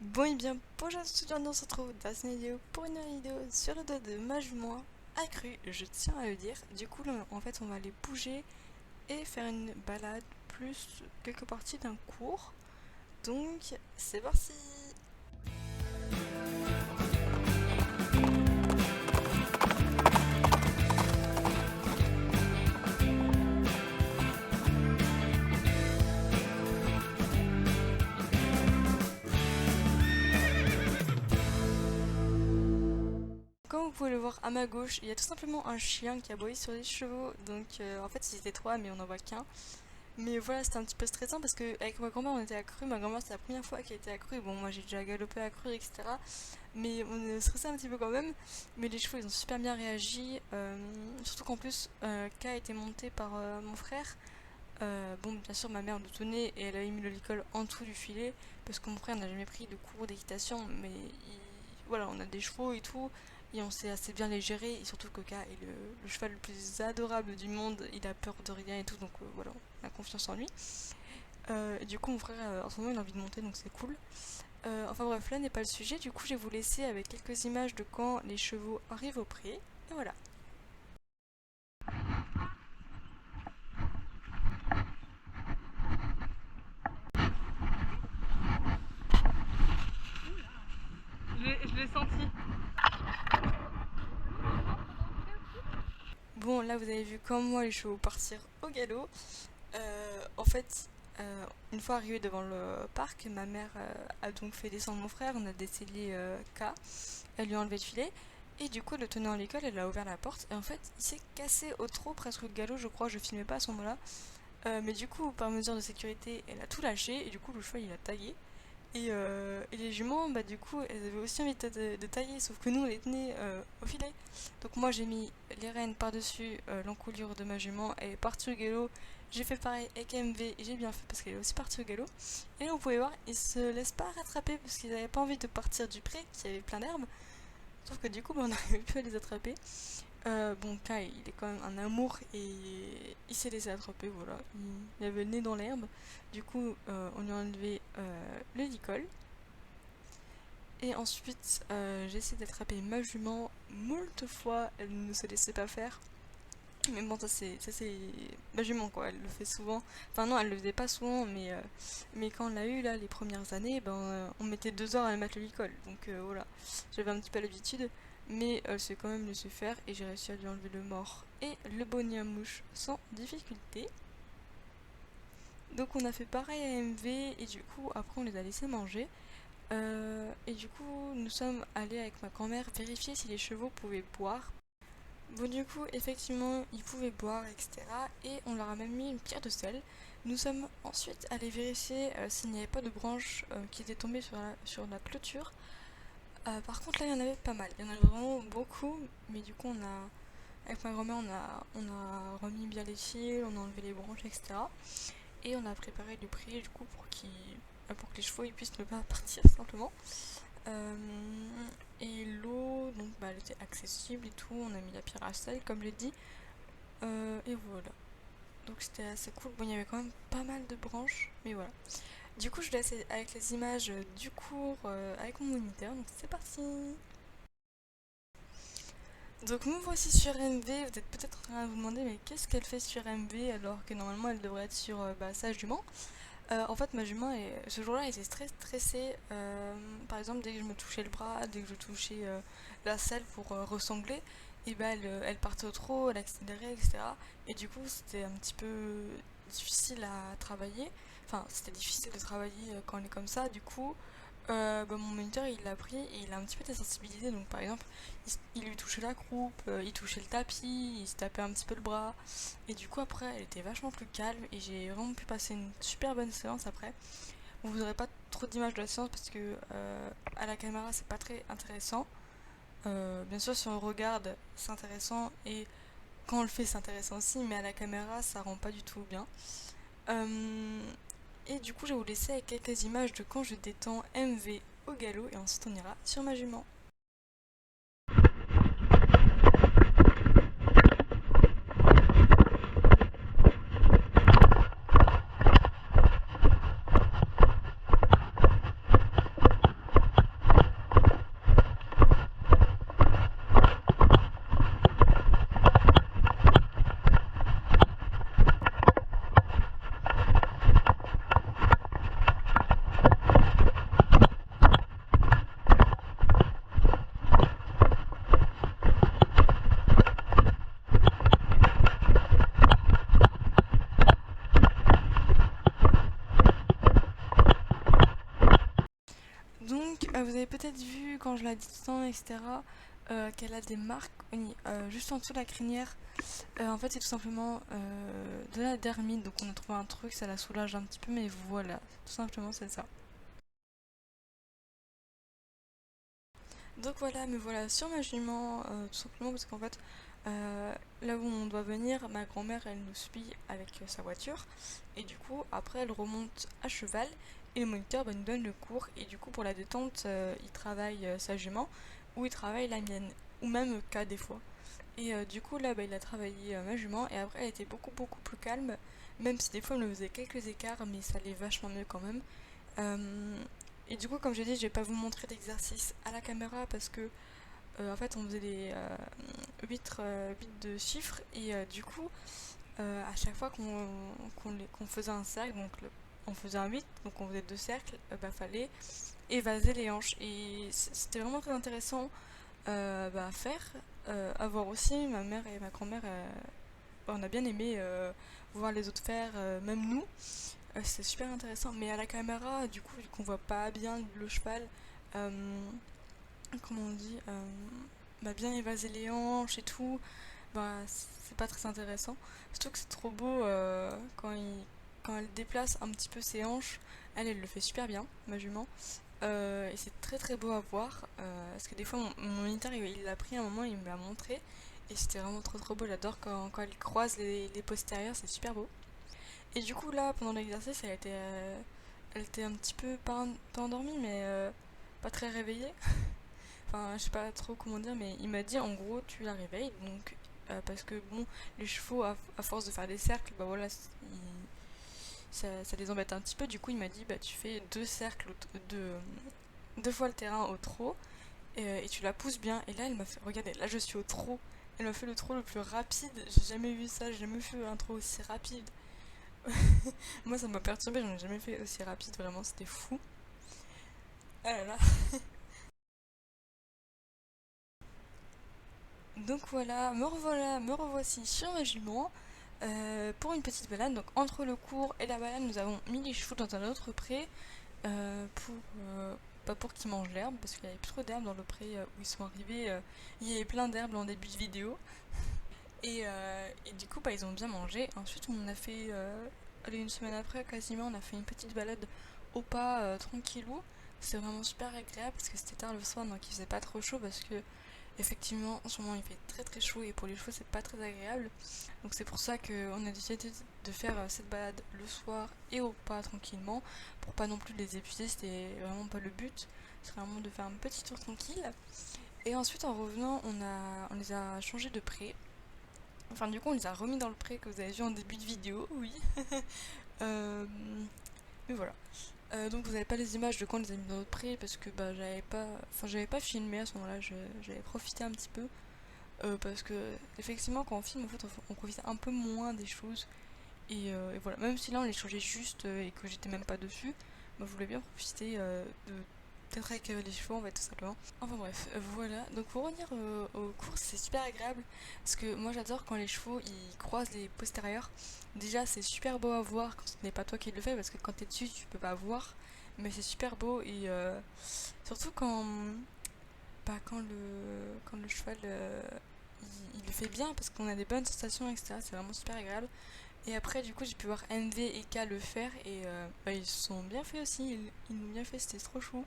Bon et bien, bonjour à tous, on se retrouve dans cette vidéo pour une nouvelle vidéo sur le dos de ma jument accrue, je tiens à le dire. Du coup, là, en fait, on va aller bouger et faire une balade plus quelques parties d'un cours. Donc, c'est parti! Comme vous pouvez le voir à ma gauche, il y a tout simplement un chien qui a aboyé sur les chevaux. Donc, en fait, ils étaient trois, mais on n'en voit qu'un. Mais voilà, c'était un petit peu stressant parce que avec ma grand-mère, on était accru. Ma grand-mère, c'est la première fois qu'elle était accrue. Bon, moi, j'ai déjà galopé accru, etc. Mais on est stressé un petit peu quand même. Mais les chevaux, ils ont super bien réagi. Surtout qu'en plus, K a été monté par mon frère. Bon, bien sûr, ma mère le tenait et elle avait mis le licol en dessous du filet parce que mon frère n'a jamais pris de cours d'équitation. Mais voilà, on a des chevaux et tout. Et on sait assez bien les gérer. Et surtout que K est le cheval le plus adorable du monde. Il a peur de rien et tout. Donc voilà, on a confiance en lui. Et du coup, mon frère, en ce moment, il a envie de monter, donc c'est cool. Enfin bref, là n'est pas le sujet. Du coup, je vais vous laisser avec quelques images de quand les chevaux arrivent au pré. Et voilà. Je l'ai senti. Bon, là, vous avez vu comme moi les chevaux partir au galop. En fait, une fois arrivé devant le parc, ma mère a donc fait descendre mon frère. On a décelé K. Elle lui a enlevé le filet. Et du coup, le tenant à l'école, elle a ouvert la porte. Et en fait, il s'est cassé au trot, presque le galop, je crois. Je filmais pas à ce moment-là. Mais du coup, par mesure de sécurité, elle a tout lâché. Et du coup, le cheval, il a taillé. Et les juments, bah du coup, elles avaient aussi envie de tailler, sauf que nous, on les tenait au filet. Donc moi, j'ai mis les rênes par-dessus l'encolure de ma jument, elle est partie au galop. J'ai fait pareil avec MV et j'ai bien fait parce qu'elle est aussi partie au galop. Et là, vous pouvez voir, ils se laissent pas rattraper parce qu'ils n'avaient pas envie de partir du pré, qui avait plein d'herbes. Sauf que du coup, bah, on n'arrivait plus à les attraper. Bon, Kai, il est quand même un amour et il s'est laissé attraper, voilà. Il avait le nez dans l'herbe. Du coup, on lui a enlevé le licol. Et ensuite, j'ai essayé d'attraper ma jument moult fois. Elle ne se laissait pas faire. Mais bon, ça c'est ma jument quoi. Elle le fait souvent. Enfin non, elle le faisait pas souvent, mais quand on l'a eu là les premières années, ben on mettait 2 heures à mettre le licol. Donc voilà, j'avais un petit peu l'habitude. Mais elle s'est quand même laissé faire et j'ai réussi à lui enlever le mort et le bonnet à mouche sans difficulté. Donc on a fait pareil à MV et du coup après on les a laissés manger. Et du coup nous sommes allés avec ma grand-mère vérifier si les chevaux pouvaient boire. Bon du coup effectivement ils pouvaient boire etc. Et on leur a même mis une pierre de sel. Nous sommes ensuite allés vérifier s'il n'y avait pas de branches qui étaient tombées sur la clôture. Par contre là il y en avait pas mal, il y en avait vraiment beaucoup, mais du coup avec ma grand-mère on a remis bien les fils, on a enlevé les branches, etc. Et on a préparé le prix du coup pour que les chevaux ils puissent ne pas partir simplement. Euh, et l'eau, donc bah, elle était accessible et tout, on a mis la pierre à sel comme j'ai dit. Et voilà. Donc c'était assez cool. Bon il y avait quand même pas mal de branches, mais voilà. Du coup, je laisse avec les images du cours avec mon moniteur. Donc, c'est parti! Donc, me voici sur MV. Vous êtes peut-être en train de vous demander, mais qu'est-ce qu'elle fait sur MV alors que normalement elle devrait être sur sa jument? En fait, ma jument, ce jour-là, elle était très stressée. Par exemple, dès que je me touchais le bras, dès que je touchais la selle pour ressangler, et ben elle partait au trot, elle accélérait, etc. Et du coup, c'était un petit peu difficile à travailler. Enfin, c'était difficile de travailler quand elle est comme ça. Du coup, bah, mon moniteur, il l'a pris et il a un petit peu désensibilisé. Donc, par exemple, il lui touchait la croupe, il touchait le tapis, il se tapait un petit peu le bras. Et du coup, après, elle était vachement plus calme et j'ai vraiment pu passer une super bonne séance après. Vous n'aurez pas trop d'images de la séance parce que à la caméra, c'est pas très intéressant. Bien sûr, si on regarde, c'est intéressant et quand on le fait, c'est intéressant aussi, mais à la caméra, ça rend pas du tout bien. Et du coup, je vais vous laisser avec quelques images de quand je détends MV au galop et ensuite on ira sur ma jument. Donc vous avez peut-être vu quand je la distends, etc., qu'elle a des marques juste en dessous de la crinière. En fait, c'est tout simplement de la dermite, donc on a trouvé un truc, ça la soulage un petit peu, mais voilà, tout simplement c'est ça. Donc voilà, me voilà sur ma jument, tout simplement parce qu'en fait, là où on doit venir, ma grand-mère elle nous suit avec sa voiture, et du coup, après elle remonte à cheval, et le moniteur nous donne le cours, et du coup, pour la détente, il travaille sa jument, ou il travaille la mienne, ou même K des fois. Et du coup, là, il a travaillé ma jument, et après, elle était beaucoup plus calme, même si des fois, elle me faisait quelques écarts, mais ça allait vachement mieux quand même. Euh, et du coup, comme j'ai dit, je vais pas vous montrer l'exercice à la caméra parce que en fait, on faisait des 8 de chiffres et du coup, à chaque fois qu'on faisait un cercle, donc on faisait un 8, donc on faisait deux cercles, fallait évaser les hanches. Et c'était vraiment très intéressant à faire, à voir aussi. Ma mère et ma grand-mère, on a bien aimé voir les autres faire, même nous. C'est super intéressant, mais à la caméra, du coup, vu qu'on voit pas bien le cheval, euh, comment on dit, bien évaser les hanches et tout, c'est pas très intéressant. Surtout que c'est trop beau quand elle déplace un petit peu ses hanches, elle le fait super bien, ma jument. Et c'est très beau à voir, parce que des fois, mon moniteur, il l'a pris un moment, il me l'a montré, et c'était vraiment trop beau. J'adore quand elle croise les postérieurs, c'est super beau. Et du coup, là, pendant l'exercice, elle était un petit peu, pas endormie, mais pas très réveillée. Enfin, je sais pas trop comment dire, mais il m'a dit en gros, tu la réveilles. Donc, parce que bon, les chevaux, à force de faire des cercles, bah voilà, ça les embête un petit peu. Du coup, il m'a dit, tu fais deux cercles, deux fois le terrain au trot, et tu la pousses bien. Et là, elle m'a fait, regardez, là je suis au trot. Elle m'a fait le trot le plus rapide. J'ai jamais vu ça, j'ai jamais fait un trot aussi rapide. Moi, ça m'a perturbé, j'en ai jamais fait aussi rapide, vraiment, c'était fou. Ah là là. Donc voilà, me revoici sur ma jument pour une petite balade. Donc entre le cours et la balade, nous avons mis les chevaux dans un autre pré pour pas pour qu'ils mangent l'herbe parce qu'il y avait plus trop d'herbe dans le pré où ils sont arrivés. Il y avait plein d'herbe en début de vidéo et du coup ils ont bien mangé. Ensuite on a fait allez, une semaine après quasiment on a fait une petite balade au pas tranquillou. C'est vraiment super agréable parce que c'était tard le soir donc il faisait pas trop chaud parce que effectivement, en ce moment il fait très chaud et pour les chevaux c'est pas très agréable. Donc c'est pour ça qu'on a décidé de faire cette balade le soir et au pas tranquillement pour pas non plus les épuiser, c'était vraiment pas le but. C'est vraiment de faire un petit tour tranquille. Et ensuite en revenant on les a changés de pré. Enfin du coup on les a remis dans le pré que vous avez vu en début de vidéo, oui. Euh, mais voilà. Donc vous n'avez pas les images de quand on les a mis dans notre pré parce que j'avais pas filmé à ce moment-là, j'avais profité un petit peu. Parce que effectivement quand on filme en fait on profite un peu moins des choses et voilà, même si là on les changeait juste et que j'étais même pas dessus, je voulais bien profiter de d'être avec les chevaux en fait tout simplement. Enfin bref, voilà, donc pour revenir aux courses c'est super agréable parce que moi j'adore quand les chevaux ils croisent les postérieurs. Déjà c'est super beau à voir quand ce n'est pas toi qui le fais parce que quand t'es dessus tu peux pas voir, mais c'est super beau et surtout quand le cheval il le fait bien parce qu'on a des bonnes sensations, etc. C'est vraiment super agréable. Et après, du coup, j'ai pu voir NV et K le faire et ils se sont bien fait aussi. Ils l'ont bien fait, c'était trop chou.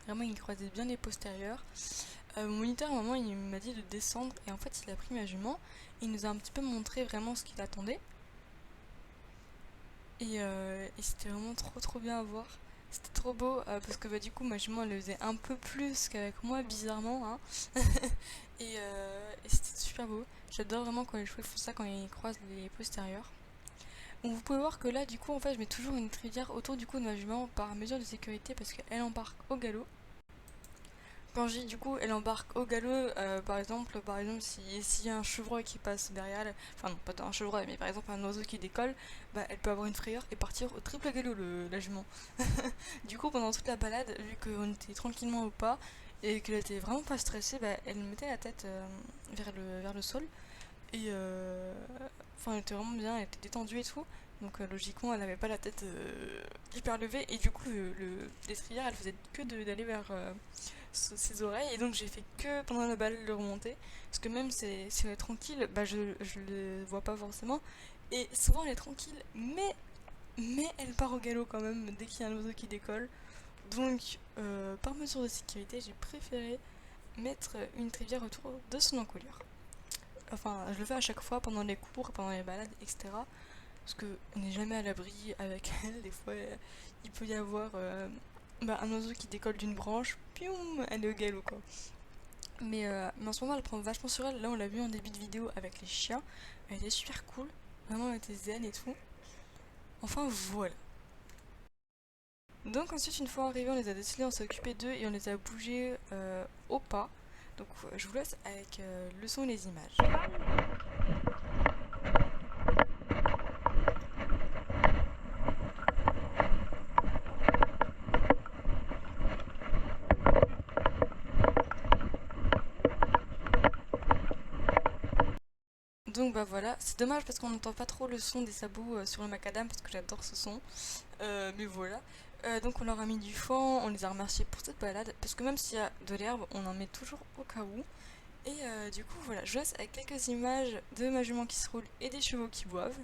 Vraiment, ils croisaient bien les postérieurs. Mon moniteur, à un moment, il m'a dit de descendre et en fait, il a pris ma jument. Et il nous a un petit peu montré vraiment ce qu'il attendait. Et c'était vraiment trop bien à voir. C'était trop beau parce que du coup ma jument elle le faisait un peu plus qu'avec moi bizarrement hein. Et c'était super beau. J'adore vraiment quand les chevaux font ça quand ils croisent les postérieurs. Donc vous pouvez voir que là du coup en fait je mets toujours une trivière autour du cou de ma jument par mesure de sécurité parce qu'elle embarque au galop. Quand je dis du coup elle embarque au galop, par exemple s'il y a un chevreuil qui passe derrière elle, enfin non pas un chevreuil mais par exemple un oiseau qui décolle, elle peut avoir une frayeur et partir au triple galop la jument. Du coup pendant toute la balade, vu qu'on était tranquillement au pas et qu'elle était vraiment pas stressée, elle mettait la tête vers le sol et enfin elle était vraiment bien, elle était détendue et tout. donc logiquement elle avait pas la tête hyper levée, et du coup le destrière elle faisait que d'aller vers ses oreilles, et donc j'ai fait que pendant la balade le remonter, parce que même si elle est tranquille, bah je le vois pas forcément, et souvent elle est tranquille, mais elle part au galop quand même dès qu'il y a un oiseau qui décolle. Donc par mesure de sécurité j'ai préféré mettre une trivière autour de son encolure. Enfin, je le fais à chaque fois pendant les cours, pendant les balades, etc. Parce qu'on n'est jamais à l'abri avec elle. Des fois, il peut y avoir un oiseau qui décolle d'une branche, pioum, elle est au galop quoi. Mais en ce moment, elle prend vachement sur elle. Là, on l'a vu en début de vidéo avec les chiens. Elle était super cool. Vraiment, elle était zen et tout. Enfin, voilà. Donc ensuite, une fois arrivés, on les a décelés, on s'est occupé d'eux et on les a bougés au pas. Donc je vous laisse avec le son et les images. Donc bah voilà, c'est dommage parce qu'on n'entend pas trop le son des sabots sur le macadam parce que j'adore ce son. Mais voilà. Donc on leur a mis du fond, on les a remerciés pour cette balade parce que même s'il y a de l'herbe, on en met toujours au cas où. Et du coup voilà, je laisse avec quelques images de ma jument qui se roule et des chevaux qui boivent.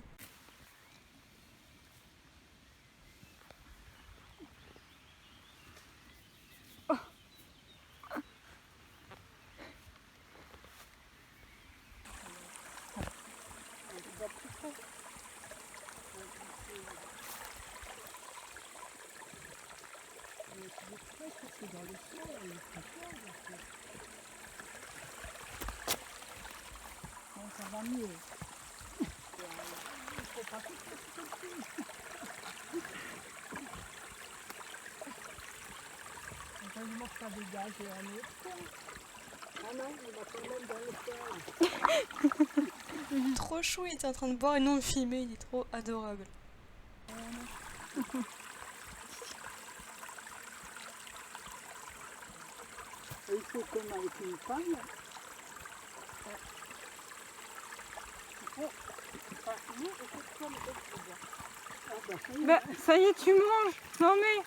Ça va mieux. Heureusement que ça dégage et un autre. Ah non, il va quand même dans le sol. Trop chou, il était en train de boire et nous on le filmait, il est trop adorable. Et il faut comme avec une femme. Bah, ça y est, tu manges. Non mais.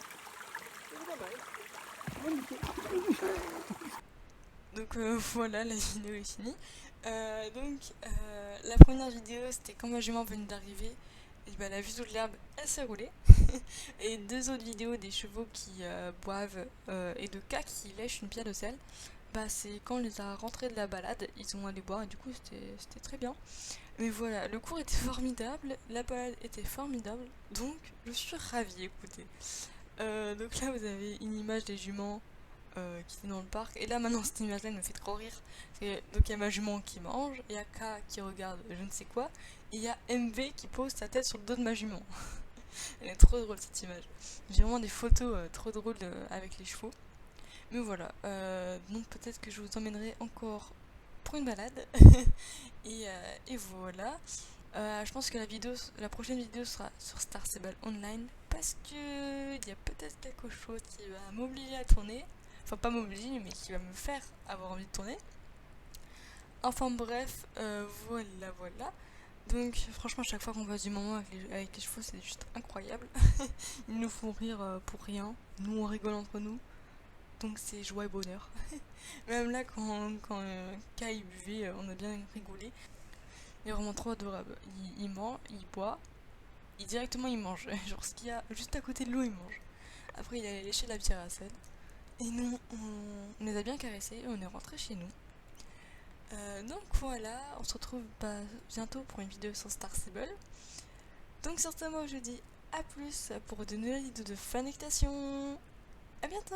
Donc voilà, la vidéo est finie. La première vidéo c'était quand ma jument venait d'arriver. Et bah, elle a vu toute l'herbe, elle s'est roulée. Et deux autres vidéos des chevaux qui boivent et de cas qui lèchent une pierre de sel. Bah, c'est quand on les a rentrés de la balade, ils ont allé boire et du coup c'était très bien. Mais voilà, le cours était formidable, la balade était formidable, donc je suis ravie, écoutez. Donc là vous avez une image des juments qui étaient dans le parc, et là maintenant cette image là elle me fait trop rire. Donc il y a ma jument qui mange, il y a K qui regarde je ne sais quoi, et il y a MV qui pose sa tête sur le dos de ma jument. Elle est trop drôle cette image. J'ai vraiment des photos trop drôles avec les chevaux. Mais voilà, donc peut-être que je vous emmènerai encore pour une balade. et voilà. Je pense que la prochaine vidéo sera sur Star Stable Online parce que il y a peut-être quelque chose qui va m'obliger à tourner. Enfin pas m'obliger mais qui va me faire avoir envie de tourner. Enfin bref, voilà. Donc franchement chaque fois qu'on passe du moment avec les chevaux c'est juste incroyable. Ils nous font rire pour rien. Nous on rigole entre nous. Donc c'est joie et bonheur. Même là quand Kai buvait, on a bien rigolé. Il est vraiment trop adorable. Il mange, il boit, directement il mange. Genre ce qu'il y a juste à côté de l'eau il mange. Après il a léché la pierre à sel. Et nous on les a bien caressés et on est rentré chez nous. Donc voilà, on se retrouve bientôt pour une vidéo sur Star Stable. Donc certainement je dis à plus pour de nouvelles vidéos de Fanectation. À bientôt.